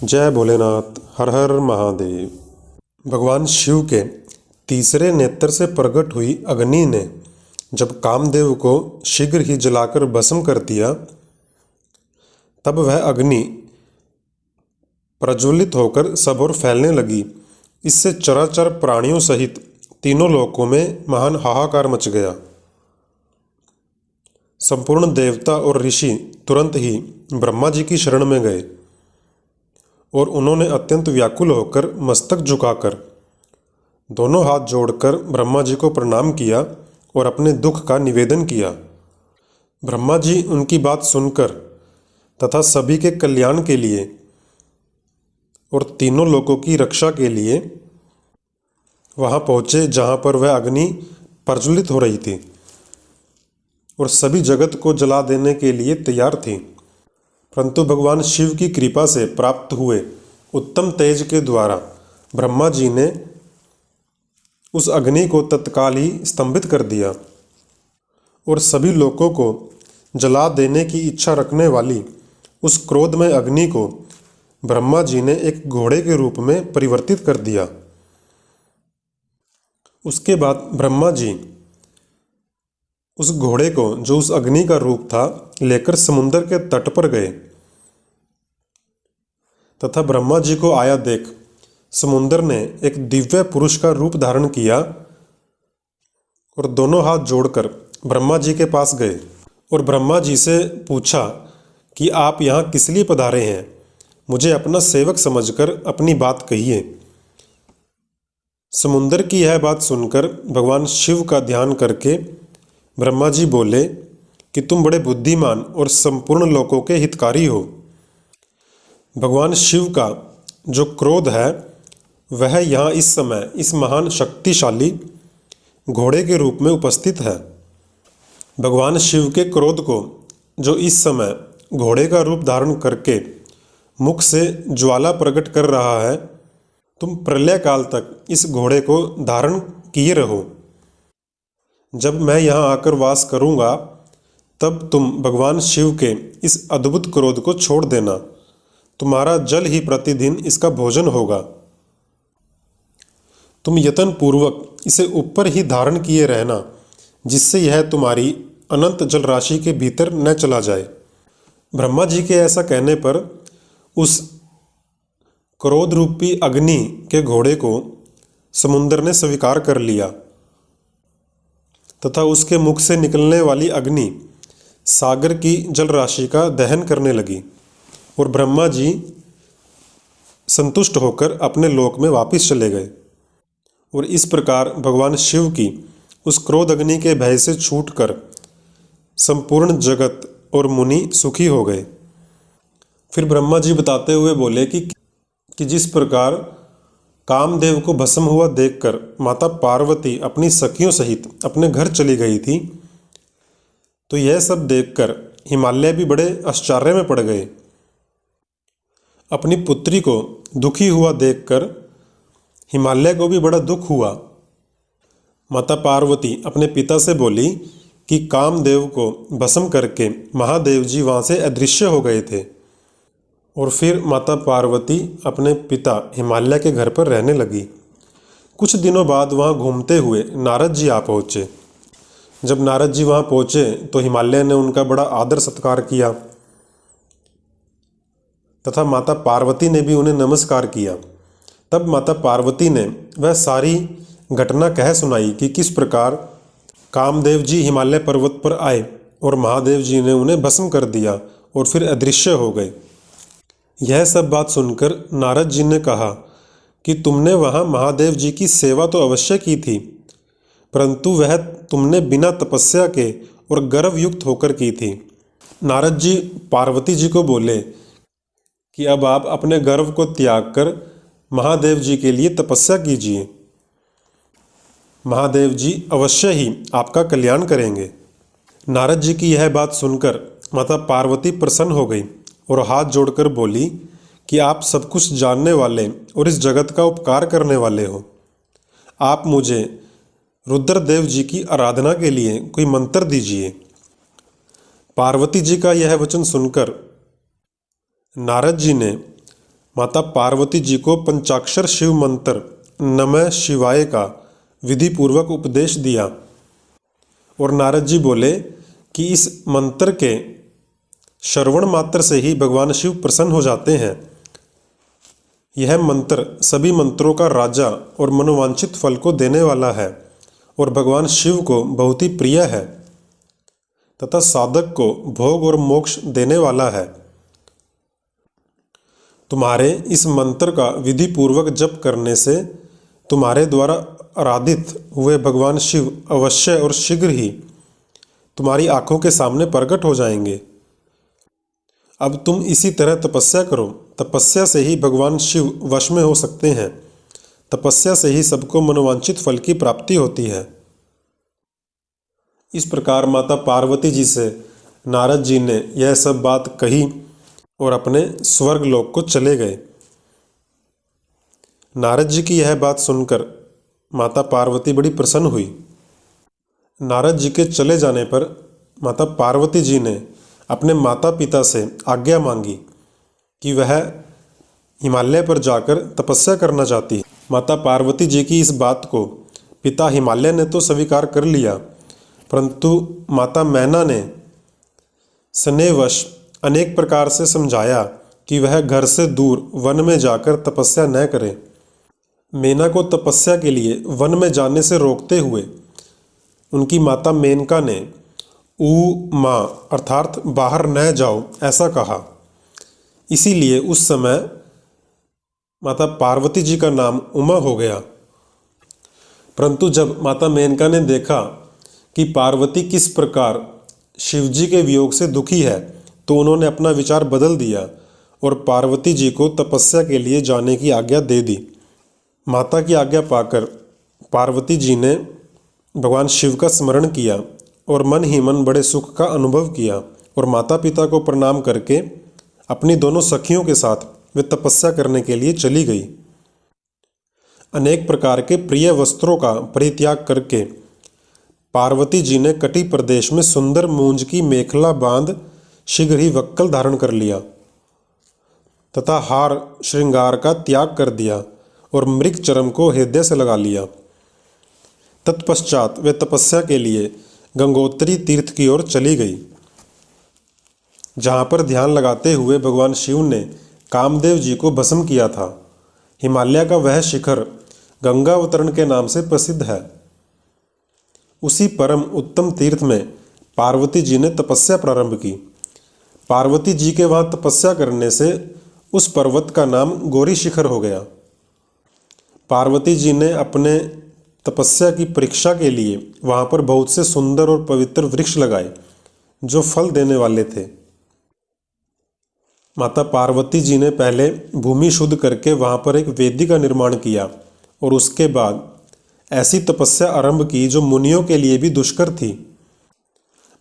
जय भोलेनाथ। हर हर महादेव। भगवान शिव के तीसरे नेत्र से प्रकट हुई अग्नि ने जब कामदेव को शीघ्र ही जलाकर भस्म कर दिया, तब वह अग्नि प्रज्वलित होकर सब ओर फैलने लगी। इससे चराचर प्राणियों सहित तीनों लोकों में महान हाहाकार मच गया। संपूर्ण देवता और ऋषि तुरंत ही ब्रह्मा जी की शरण में गए और उन्होंने अत्यंत व्याकुल होकर मस्तक झुकाकर दोनों हाथ जोड़कर ब्रह्मा जी को प्रणाम किया और अपने दुख का निवेदन किया। ब्रह्मा जी उनकी बात सुनकर तथा सभी के कल्याण के लिए और तीनों लोकों की रक्षा के लिए वहां पहुंचे जहां पर वह अग्नि प्रज्वलित हो रही थी और सभी जगत को जला देने के लिए तैयार थी। परंतु भगवान शिव की कृपा से प्राप्त हुए उत्तम तेज के द्वारा ब्रह्मा जी ने उस अग्नि को तत्काल ही स्तंभित कर दिया और सभी लोगों को जला देने की इच्छा रखने वाली उस क्रोधमय अग्नि को ब्रह्मा जी ने एक घोड़े के रूप में परिवर्तित कर दिया। उसके बाद ब्रह्मा जी उस घोड़े को, जो उस अग्नि का रूप था, लेकर समुद्र के तट पर गए तथा ब्रह्मा जी को आया देख समुद्र ने एक दिव्य पुरुष का रूप धारण किया और दोनों हाथ जोड़कर ब्रह्मा जी के पास गए और ब्रह्मा जी से पूछा कि आप यहाँ किस लिए पधारे हैं, मुझे अपना सेवक समझकर अपनी बात कहिए। समुद्र की यह बात सुनकर भगवान शिव का ध्यान करके ब्रह्मा जी बोले कि तुम बड़े बुद्धिमान और संपूर्ण लोकों के हितकारी हो। भगवान शिव का जो क्रोध है वह यहाँ इस समय इस महान शक्तिशाली घोड़े के रूप में उपस्थित है। भगवान शिव के क्रोध को, जो इस समय घोड़े का रूप धारण करके मुख से ज्वाला प्रकट कर रहा है, तुम प्रलय काल तक इस घोड़े को धारण किए रहो। जब मैं यहाँ आकर वास करूँगा तब तुम भगवान शिव के इस अद्भुत क्रोध को छोड़ देना। तुम्हारा जल ही प्रतिदिन इसका भोजन होगा। तुम यत्न पूर्वक इसे ऊपर ही धारण किए रहना, जिससे यह तुम्हारी अनंत जल राशि के भीतर न चला जाए। ब्रह्मा जी के ऐसा कहने पर उस क्रोध रूपी अग्नि के घोड़े को समुद्र ने स्वीकार कर लिया तथा उसके मुख से निकलने वाली अग्नि सागर की जल राशि का दहन करने लगी और ब्रह्मा जी संतुष्ट होकर अपने लोक में वापस चले गए। और इस प्रकार भगवान शिव की उस क्रोध अग्नि के भय से छूटकर संपूर्ण जगत और मुनि सुखी हो गए। फिर ब्रह्मा जी बताते हुए बोले कि जिस प्रकार कामदेव को भस्म हुआ देखकर माता पार्वती अपनी सखियों सहित अपने घर चली गई थी, तो यह सब देखकर हिमालय भी बड़े आश्चर्य में पड़ गए। अपनी पुत्री को दुखी हुआ देखकर हिमालय को भी बड़ा दुख हुआ। माता पार्वती अपने पिता से बोली कि कामदेव को भस्म करके महादेव जी वहाँ से अदृश्य हो गए थे। और फिर माता पार्वती अपने पिता हिमालय के घर पर रहने लगी। कुछ दिनों बाद वहाँ घूमते हुए नारद जी आ पहुँचे। जब नारद जी वहाँ पहुँचे तो हिमालय ने उनका बड़ा आदर सत्कार किया तथा माता पार्वती ने भी उन्हें नमस्कार किया। तब माता पार्वती ने वह सारी घटना कह सुनाई कि किस प्रकार कामदेव जी हिमालय पर्वत पर आए और महादेव जी ने उन्हें भस्म कर दिया और फिर अदृश्य हो गए। यह सब बात सुनकर नारद जी ने कहा कि तुमने वहाँ महादेव जी की सेवा तो अवश्य की थी, परंतु वह तुमने बिना तपस्या के और गर्व युक्त होकर की थी। नारद जी पार्वती जी को बोले कि अब आप अपने गर्व को त्याग कर महादेव जी के लिए तपस्या कीजिए। महादेव जी अवश्य ही आपका कल्याण करेंगे। नारद जी की यह बात सुनकर माता पार्वती प्रसन्न हो गई और हाथ जोड़कर बोली कि आप सब कुछ जानने वाले और इस जगत का उपकार करने वाले हो। आप मुझे रुद्रदेव जी की आराधना के लिए कोई मंत्र दीजिए। पार्वती जी का यह वचन सुनकर नारद जी ने माता पार्वती जी को पंचाक्षर शिव मंत्र नमः शिवाय का विधि पूर्वक उपदेश दिया और नारद जी बोले कि इस मंत्र के श्रवण मात्र से ही भगवान शिव प्रसन्न हो जाते हैं। यह मंत्र सभी मंत्रों का राजा और मनोवांछित फल को देने वाला है और भगवान शिव को बहुत ही प्रिय है तथा साधक को भोग और मोक्ष देने वाला है। तुम्हारे इस मंत्र का विधि पूर्वक जप करने से तुम्हारे द्वारा आराधित हुए भगवान शिव अवश्य और शीघ्र ही तुम्हारी आंखों के सामने प्रकट हो जाएंगे। अब तुम इसी तरह तपस्या करो। तपस्या से ही भगवान शिव वश में हो सकते हैं। तपस्या से ही सबको मनोवांछित फल की प्राप्ति होती है। इस प्रकार माता पार्वती जी से नारद जी ने यह सब बात कही और अपने स्वर्ग लोक को चले गए। नारद जी की यह बात सुनकर माता पार्वती बड़ी प्रसन्न हुई। नारद जी के चले जाने पर माता पार्वती जी ने अपने माता पिता से आज्ञा मांगी कि वह हिमालय पर जाकर तपस्या करना चाहती है। माता पार्वती जी की इस बात को पिता हिमालय ने तो स्वीकार कर लिया, परंतु माता मैना ने स्नेहवश अनेक प्रकार से समझाया कि वह घर से दूर वन में जाकर तपस्या न करे। मैना को तपस्या के लिए वन में जाने से रोकते हुए उनकी माता मेनका ने माँ अर्थात बाहर न जाओ ऐसा कहा। इसीलिए उस समय माता पार्वती जी का नाम उमा हो गया। परंतु जब माता मेनका ने देखा कि पार्वती किस प्रकार शिवजी के वियोग से दुखी है, तो उन्होंने अपना विचार बदल दिया और पार्वती जी को तपस्या के लिए जाने की आज्ञा दे दी। माता की आज्ञा पाकर पार्वती जी ने भगवान शिव का स्मरण किया और मन ही मन बड़े सुख का अनुभव किया और माता पिता को प्रणाम करके अपनी दोनों सखियों के साथ वे तपस्या करने के लिए चली गई। अनेक प्रकार के प्रिय वस्त्रों का परित्याग करके पार्वती जी ने कटी प्रदेश में सुंदर मूंज की मेखला बांध शीघ्र ही वक्कल धारण कर लिया तथा हार श्रृंगार का त्याग कर दिया और मृग चरम को हृदय से लगा लिया। तत्पश्चात वे तपस्या के लिए गंगोत्री तीर्थ की ओर चली गई, जहाँ पर ध्यान लगाते हुए भगवान शिव ने कामदेव जी को भस्म किया था। हिमालय का वह शिखर गंगावतरण के नाम से प्रसिद्ध है। उसी परम उत्तम तीर्थ में पार्वती जी ने तपस्या प्रारंभ की। पार्वती जी के वहाँ तपस्या करने से उस पर्वत का नाम गौरी शिखर हो गया। पार्वती जी ने अपने तपस्या की परीक्षा के लिए वहाँ पर बहुत से सुंदर और पवित्र वृक्ष लगाए जो फल देने वाले थे। माता पार्वती जी ने पहले भूमि शुद्ध करके वहाँ पर एक वेदी का निर्माण किया और उसके बाद ऐसी तपस्या आरंभ की जो मुनियों के लिए भी दुष्कर थी।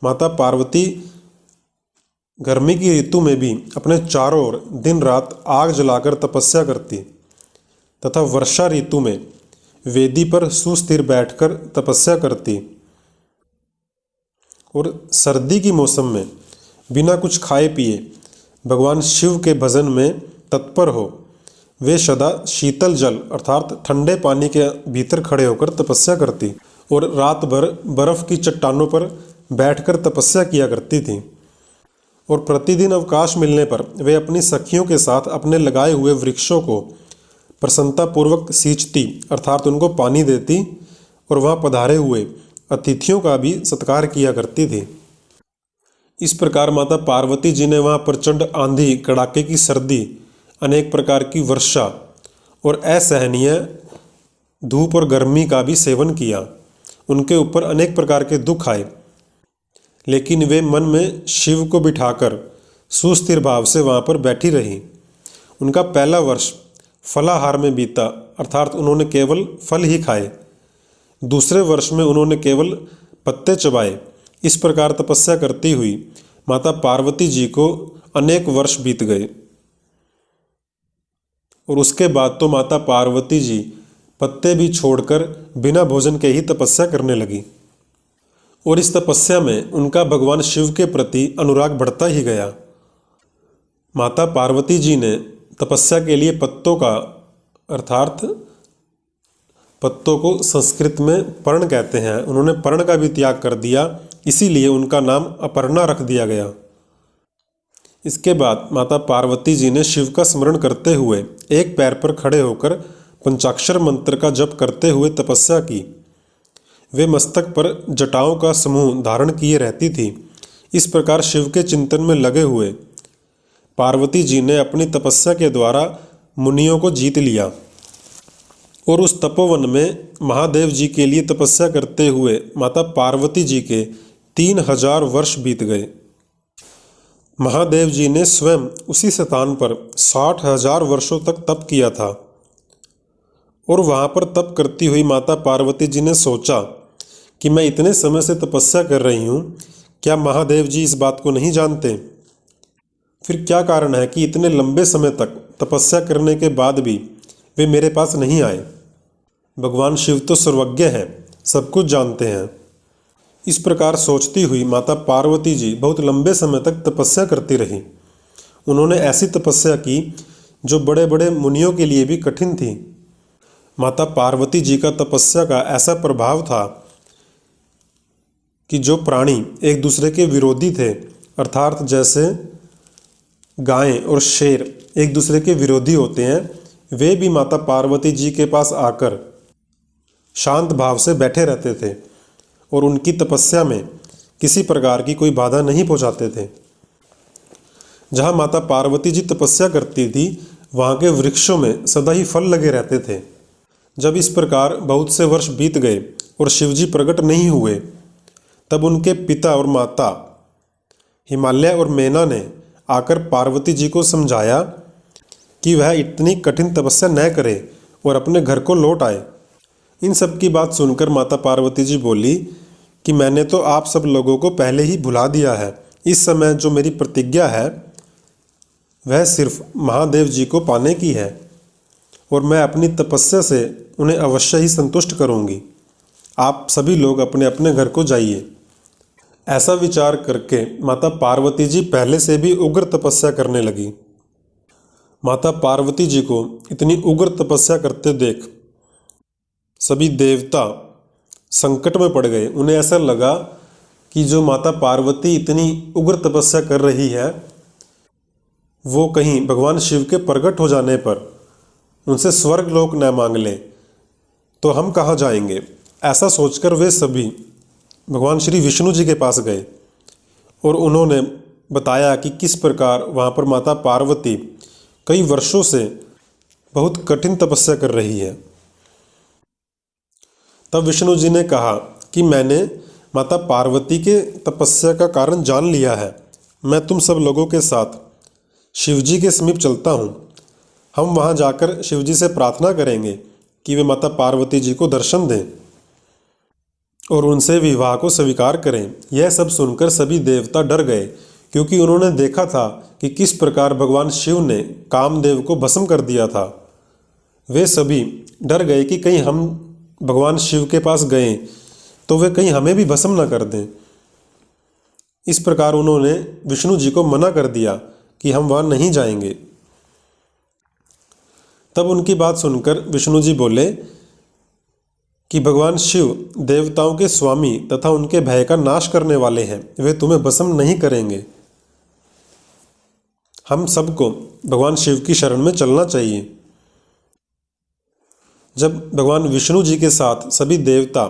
माता पार्वती गर्मी की ऋतु में भी अपने चारों ओर दिन रात आग जलाकर तपस्या करती तथा वर्षा ऋतु में वेदी पर सुस्थिर बैठकर तपस्या करती और सर्दी की मौसम में बिना कुछ खाए पिए भगवान शिव के भजन में तत्पर हो वे सदा शीतल जल अर्थात ठंडे पानी के भीतर खड़े होकर तपस्या करती और रात भर बर्फ की चट्टानों पर बैठकर तपस्या किया करती थी। और प्रतिदिन अवकाश मिलने पर वे अपनी सखियों के साथ अपने लगाए हुए वृक्षों को प्रसन्नतापूर्वक सींचती अर्थात उनको पानी देती और वहाँ पधारे हुए अतिथियों का भी सत्कार किया करती थी। इस प्रकार माता पार्वती जी ने वहाँ प्रचंड आंधी, कड़ाके की सर्दी, अनेक प्रकार की वर्षा और असहनीय धूप और गर्मी का भी सेवन किया। उनके ऊपर अनेक प्रकार के दुख आए, लेकिन वे मन में शिव को बिठाकर सुस्थिर भाव से वहाँ पर बैठी रही। उनका पहला वर्ष फलाहार में बीता अर्थात उन्होंने केवल फल ही खाए। दूसरे वर्ष में उन्होंने केवल पत्ते चबाए। इस प्रकार तपस्या करती हुई माता पार्वती जी को अनेक वर्ष बीत गए और उसके बाद तो माता पार्वती जी पत्ते भी छोड़कर बिना भोजन के ही तपस्या करने लगी और इस तपस्या में उनका भगवान शिव के प्रति अनुराग बढ़ता ही गया। माता पार्वती जी ने तपस्या के लिए पत्तों का अर्थात पत्तों को संस्कृत में पर्ण कहते हैं, उन्होंने पर्ण का भी त्याग कर दिया, इसीलिए उनका नाम अपर्णा रख दिया गया। इसके बाद माता पार्वती जी ने शिव का स्मरण करते हुए एक पैर पर खड़े होकर पंचाक्षर मंत्र का जप करते हुए तपस्या की। वे मस्तक पर जटाओं का समूह धारण किए रहती थी। इस प्रकार शिव के चिंतन में लगे हुए पार्वती जी ने अपनी तपस्या के द्वारा मुनियों को जीत लिया और उस तपोवन में महादेव जी के लिए तपस्या करते हुए माता पार्वती जी के 3000 वर्ष बीत गए। महादेव जी ने स्वयं उसी स्थान पर 60,000 वर्षों तक तप किया था और वहाँ पर तप करती हुई माता पार्वती जी ने सोचा कि मैं इतने समय से तपस्या कर रही हूँ, क्या महादेव जी इस बात को नहीं जानते? फिर क्या कारण है कि इतने लंबे समय तक तपस्या करने के बाद भी वे मेरे पास नहीं आए? भगवान शिव तो सर्वज्ञ हैं, सब कुछ जानते हैं। इस प्रकार सोचती हुई माता पार्वती जी बहुत लंबे समय तक तपस्या करती रही। उन्होंने ऐसी तपस्या की जो बड़े बड़े मुनियों के लिए भी कठिन थी। माता पार्वती जी का तपस्या का ऐसा प्रभाव था कि जो प्राणी एक दूसरे के विरोधी थे, अर्थात जैसे गायें और शेर एक दूसरे के विरोधी होते हैं, वे भी माता पार्वती जी के पास आकर शांत भाव से बैठे रहते थे और उनकी तपस्या में किसी प्रकार की कोई बाधा नहीं पहुंचाते थे। जहां माता पार्वती जी तपस्या करती थी, वहां के वृक्षों में सदा ही फल लगे रहते थे। जब इस प्रकार बहुत से वर्ष बीत गए और शिवजी प्रकट नहीं हुए, तब उनके पिता और माता हिमालय और मैना ने आकर पार्वती जी को समझाया कि वह इतनी कठिन तपस्या न करे और अपने घर को लौट आए। इन सब की बात सुनकर माता पार्वती जी बोली कि मैंने तो आप सब लोगों को पहले ही भुला दिया है। इस समय जो मेरी प्रतिज्ञा है वह सिर्फ महादेव जी को पाने की है और मैं अपनी तपस्या से उन्हें अवश्य ही संतुष्ट करूंगी। आप सभी लोग अपने अपने घर को जाइए। ऐसा विचार करके माता पार्वती जी पहले से भी उग्र तपस्या करने लगी। माता पार्वती जी को इतनी उग्र तपस्या करते देख सभी देवता संकट में पड़ गए। उन्हें ऐसा लगा कि जो माता पार्वती इतनी उग्र तपस्या कर रही है, वो कहीं भगवान शिव के प्रकट हो जाने पर उनसे स्वर्ग लोक न मांग ले तो हम कहाँ जाएंगे। ऐसा सोचकर वे सभी भगवान श्री विष्णु जी के पास गए और उन्होंने बताया कि किस प्रकार वहाँ पर माता पार्वती कई वर्षों से बहुत कठिन तपस्या कर रही है। तब विष्णु जी ने कहा कि मैंने माता पार्वती के तपस्या का कारण जान लिया है। मैं तुम सब लोगों के साथ शिवजी के समीप चलता हूँ। हम वहाँ जाकर शिवजी से प्रार्थना करेंगे कि वे माता पार्वती जी को दर्शन दें और उनसे विवाह को स्वीकार करें। यह सब सुनकर सभी देवता डर गए, क्योंकि उन्होंने देखा था कि किस प्रकार भगवान शिव ने कामदेव को भस्म कर दिया था। वे सभी डर गए कि कहीं हम भगवान शिव के पास गए तो वे कहीं हमें भी भस्म न कर दें। इस प्रकार उन्होंने विष्णु जी को मना कर दिया कि हम वहाँ नहीं जाएंगे। तब उनकी बात सुनकर विष्णु जी बोले कि भगवान शिव देवताओं के स्वामी तथा उनके भय का नाश करने वाले हैं, वे तुम्हें भस्म नहीं करेंगे। हम सबको भगवान शिव की शरण में चलना चाहिए। जब भगवान विष्णु जी के साथ सभी देवता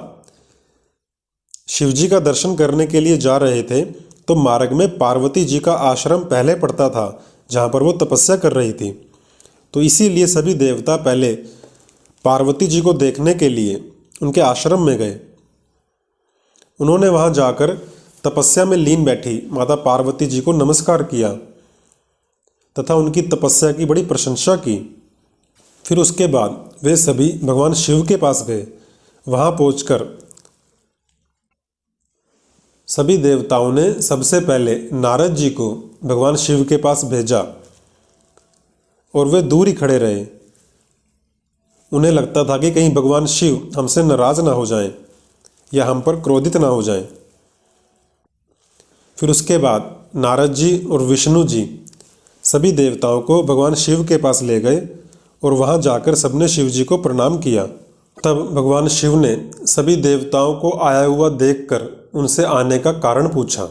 शिवजी का दर्शन करने के लिए जा रहे थे, तो मार्ग में पार्वती जी का आश्रम पहले पड़ता था जहाँ पर वो तपस्या कर रही थी। तो इसीलिए सभी देवता पहले पार्वती जी को देखने के लिए उनके आश्रम में गए। उन्होंने वहाँ जाकर तपस्या में लीन बैठी माता पार्वती जी को नमस्कार किया तथा उनकी तपस्या की बड़ी प्रशंसा की। फिर उसके बाद वे सभी भगवान शिव के पास गए। वहाँ पहुंचकर सभी देवताओं ने सबसे पहले नारद जी को भगवान शिव के पास भेजा और वे दूर ही खड़े रहे। उन्हें लगता था कि कहीं भगवान शिव हमसे नाराज ना हो जाएं या हम पर क्रोधित ना हो जाएं। फिर उसके बाद नारद जी और विष्णु जी सभी देवताओं को भगवान शिव के पास ले गए और वहां जाकर सबने शिव जी को प्रणाम किया। तब भगवान शिव ने सभी देवताओं को आया हुआ देखकर उनसे आने का कारण पूछा।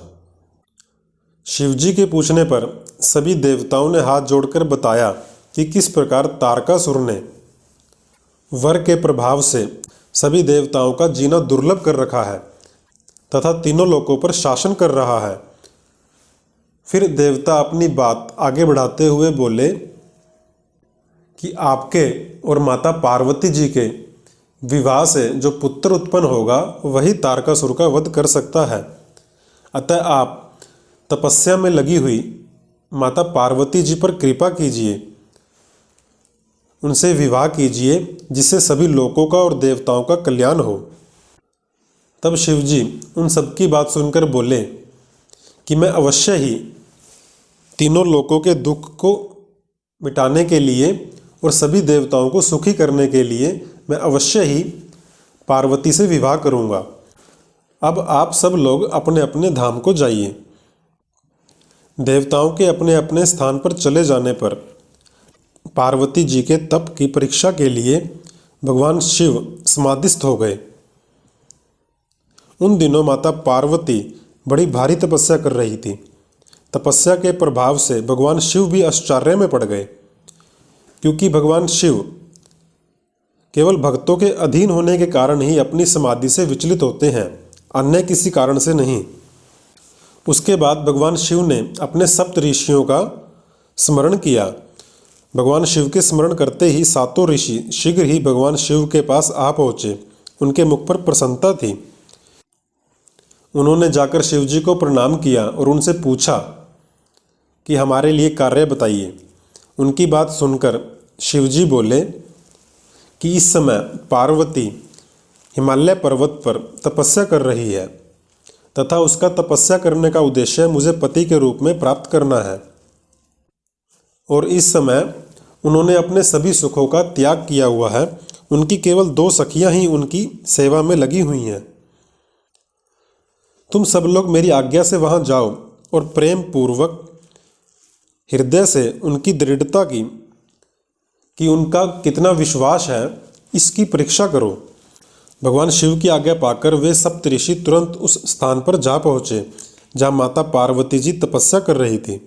शिव जी के पूछने पर सभी देवताओं ने हाथ जोड़कर बताया कि किस प्रकार तारकासुर ने वर के प्रभाव से सभी देवताओं का जीना दुर्लभ कर रखा है तथा तीनों लोकों पर शासन कर रहा है। फिर देवता अपनी बात आगे बढ़ाते हुए बोले कि आपके और माता पार्वती जी के विवाह से जो पुत्र उत्पन्न होगा वही तारकासुर का वध कर सकता है। अतः आप तपस्या में लगी हुई माता पार्वती जी पर कृपा कीजिए, उनसे विवाह कीजिए जिससे सभी लोकों का और देवताओं का कल्याण हो। तब शिव जी उन सबकी बात सुनकर बोले कि मैं अवश्य ही तीनों लोकों के दुख को मिटाने के लिए और सभी देवताओं को सुखी करने के लिए मैं अवश्य ही पार्वती से विवाह करूंगा। अब आप सब लोग अपने अपने धाम को जाइए। देवताओं के अपने अपने स्थान पर चले जाने पर पार्वती जी के तप की परीक्षा के लिए भगवान शिव समाधिस्थ हो गए। उन दिनों माता पार्वती बड़ी भारी तपस्या कर रही थी। तपस्या के प्रभाव से भगवान शिव भी आश्चर्य में पड़ गए, क्योंकि भगवान शिव केवल भक्तों के अधीन होने के कारण ही अपनी समाधि से विचलित होते हैं, अन्य किसी कारण से नहीं। उसके बाद भगवान शिव ने अपने सप्त ऋषियों का स्मरण किया। भगवान शिव के स्मरण करते ही सातों ऋषि शीघ्र ही भगवान शिव के पास आ पहुँचे। उनके मुख पर प्रसन्नता थी। उन्होंने जाकर शिव जी को प्रणाम किया और उनसे पूछा कि हमारे लिए कार्य बताइए। उनकी बात सुनकर शिव जी बोले कि इस समय पार्वती हिमालय पर्वत पर तपस्या कर रही है तथा उसका तपस्या करने का उद्देश्य मुझे पति के रूप में प्राप्त करना है, और इस समय उन्होंने अपने सभी सुखों का त्याग किया हुआ है। उनकी केवल 2 सखियां ही उनकी सेवा में लगी हुई हैं। तुम सब लोग मेरी आज्ञा से वहां जाओ और प्रेम पूर्वक हृदय से उनकी दृढ़ता की कि उनका कितना विश्वास है इसकी परीक्षा करो। भगवान शिव की आज्ञा पाकर वे सप्तऋषि तुरंत उस स्थान पर जा पहुँचे जहाँ माता पार्वती जी तपस्या कर रही थी।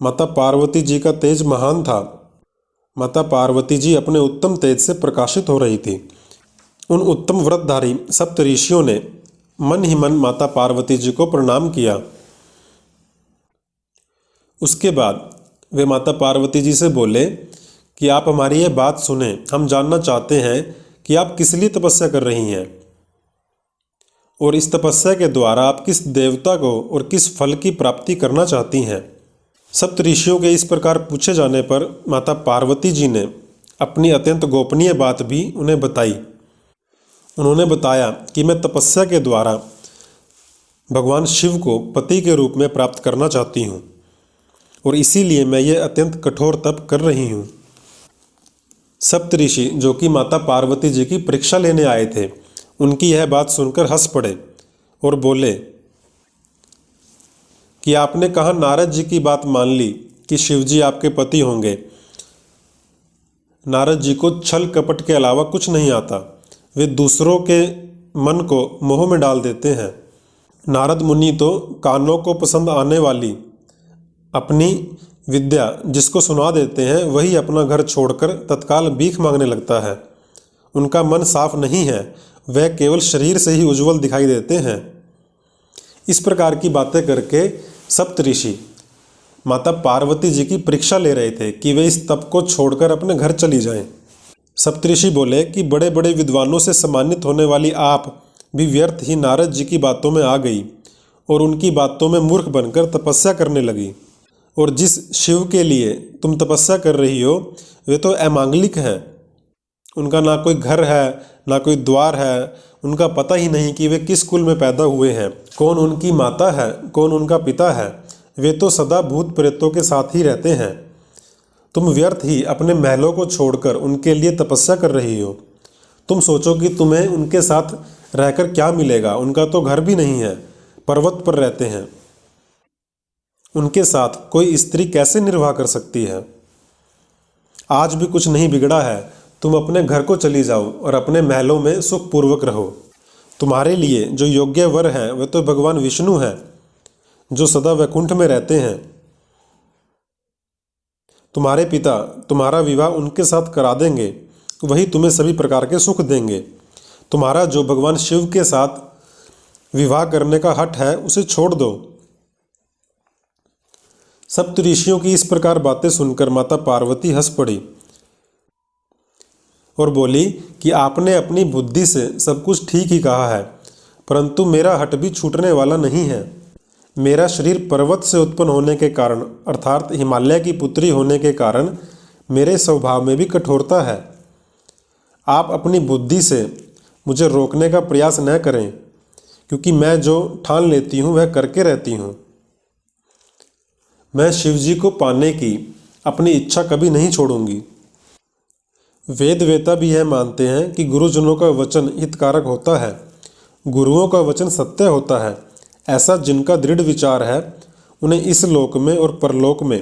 माता पार्वती जी का तेज महान था। माता पार्वती जी अपने उत्तम तेज से प्रकाशित हो रही थी। उन उत्तम व्रतधारी सप्तऋषियों ने मन ही मन माता पार्वती जी को प्रणाम किया। उसके बाद वे माता पार्वती जी से बोले कि आप हमारी यह बात सुने। हम जानना चाहते हैं कि आप किस लिए तपस्या कर रही हैं और इस तपस्या के द्वारा आप किस देवता को और किस फल की प्राप्ति करना चाहती हैं। सप्तऋषियों के इस प्रकार पूछे जाने पर माता पार्वती जी ने अपनी अत्यंत गोपनीय बात भी उन्हें बताई। उन्होंने बताया कि मैं तपस्या के द्वारा भगवान शिव को पति के रूप में प्राप्त करना चाहती हूँ और इसीलिए मैं ये अत्यंत कठोर तप कर रही हूँ। सप्तऋषि जो कि माता पार्वती जी की परीक्षा लेने आए थे, उनकी यह बात सुनकर हंस पड़े और बोले कि आपने कहा नारद जी की बात मान ली कि शिव जी आपके पति होंगे। नारद जी को छल कपट के अलावा कुछ नहीं आता। वे दूसरों के मन को मोह में डाल देते हैं। नारद मुनि तो कानों को पसंद आने वाली अपनी विद्या जिसको सुना देते हैं वही अपना घर छोड़कर तत्काल भीख मांगने लगता है। उनका मन साफ नहीं है, वह केवल शरीर से ही उज्जवल दिखाई देते हैं। इस प्रकार की बातें करके सप्तऋषि माता पार्वती जी की परीक्षा ले रहे थे कि वे इस तप को छोड़कर अपने घर चली जाएं। सप्तऋषि बोले कि बड़े बड़े विद्वानों से सम्मानित होने वाली आप भी व्यर्थ ही नारद जी की बातों में आ गई और उनकी बातों में मूर्ख बनकर तपस्या करने लगी। और जिस शिव के लिए तुम तपस्या कर रही हो वे तो अमांगलिक हैं। उनका ना कोई घर है ना कोई द्वार है। उनका पता ही नहीं कि वे किस कुल में पैदा हुए हैं, कौन उनकी माता है कौन उनका पिता है। वे तो सदा भूत प्रेतों के साथ ही रहते हैं। तुम व्यर्थ ही अपने महलों को छोड़कर उनके लिए तपस्या कर रही हो। तुम सोचो कि तुम्हें उनके साथ रहकर क्या मिलेगा। उनका तो घर भी नहीं है, पर्वत पर रहते हैं। उनके साथ कोई स्त्री कैसे निर्वाह कर सकती है। आज भी कुछ नहीं बिगड़ा है, तुम अपने घर को चली जाओ और अपने महलों में सुखपूर्वक रहो। तुम्हारे लिए जो योग्य वर हैं वे तो भगवान विष्णु हैं, जो सदा वैकुंठ में रहते हैं। तुम्हारे पिता तुम्हारा विवाह उनके साथ करा देंगे, वही तुम्हें सभी प्रकार के सुख देंगे। तुम्हारा जो भगवान शिव के साथ विवाह करने का हठ है उसे छोड़ दो। सप्तऋषियों की इस प्रकार बातें सुनकर माता पार्वती हंस पड़ी और बोली कि आपने अपनी बुद्धि से सब कुछ ठीक ही कहा है, परंतु मेरा हठ भी छूटने वाला नहीं है। मेरा शरीर पर्वत से उत्पन्न होने के कारण अर्थात हिमालय की पुत्री होने के कारण मेरे स्वभाव में भी कठोरता है। आप अपनी बुद्धि से मुझे रोकने का प्रयास न करें, क्योंकि मैं जो ठान लेती हूँ वह करके रहती हूँ। मैं शिवजी को पाने की अपनी इच्छा कभी नहीं छोड़ूंगी। वेद वेता भी यह मानते हैं कि गुरुजनों का वचन हितकारक होता है, गुरुओं का वचन सत्य होता है। ऐसा जिनका दृढ़ विचार है उन्हें इस लोक में और परलोक में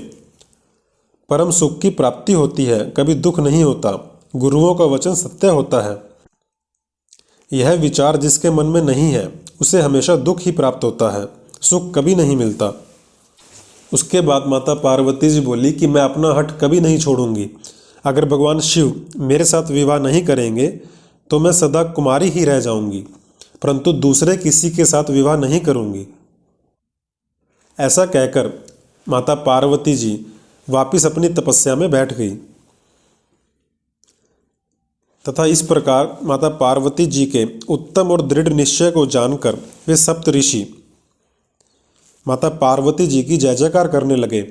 परम सुख की प्राप्ति होती है, कभी दुख नहीं होता। गुरुओं का वचन सत्य होता है। यह विचार जिसके मन में नहीं है उसे हमेशा दुख ही प्राप्त होता है, सुख कभी नहीं मिलता। उसके बाद माता पार्वती जी बोली कि मैं अपना हठ कभी नहीं छोड़ूंगी। अगर भगवान शिव मेरे साथ विवाह नहीं करेंगे तो मैं सदा कुमारी ही रह जाऊंगी, परंतु दूसरे किसी के साथ विवाह नहीं करूंगी। ऐसा कहकर माता पार्वती जी वापिस अपनी तपस्या में बैठ गई तथा इस प्रकार माता पार्वती जी के उत्तम और दृढ़ निश्चय को जानकर वे सप्तऋषि माता पार्वती जी की जय जयकार करने लगे।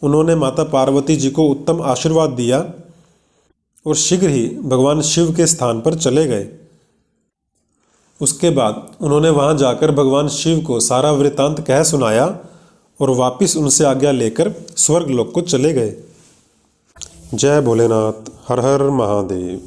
उन्होंने माता पार्वती जी को उत्तम आशीर्वाद दिया और शीघ्र ही भगवान शिव के स्थान पर चले गए। उसके बाद उन्होंने वहां जाकर भगवान शिव को सारा वृतांत कह सुनाया और वापिस उनसे आज्ञा लेकर स्वर्ग लोक को चले गए। जय भोलेनाथ, हर हर महादेव।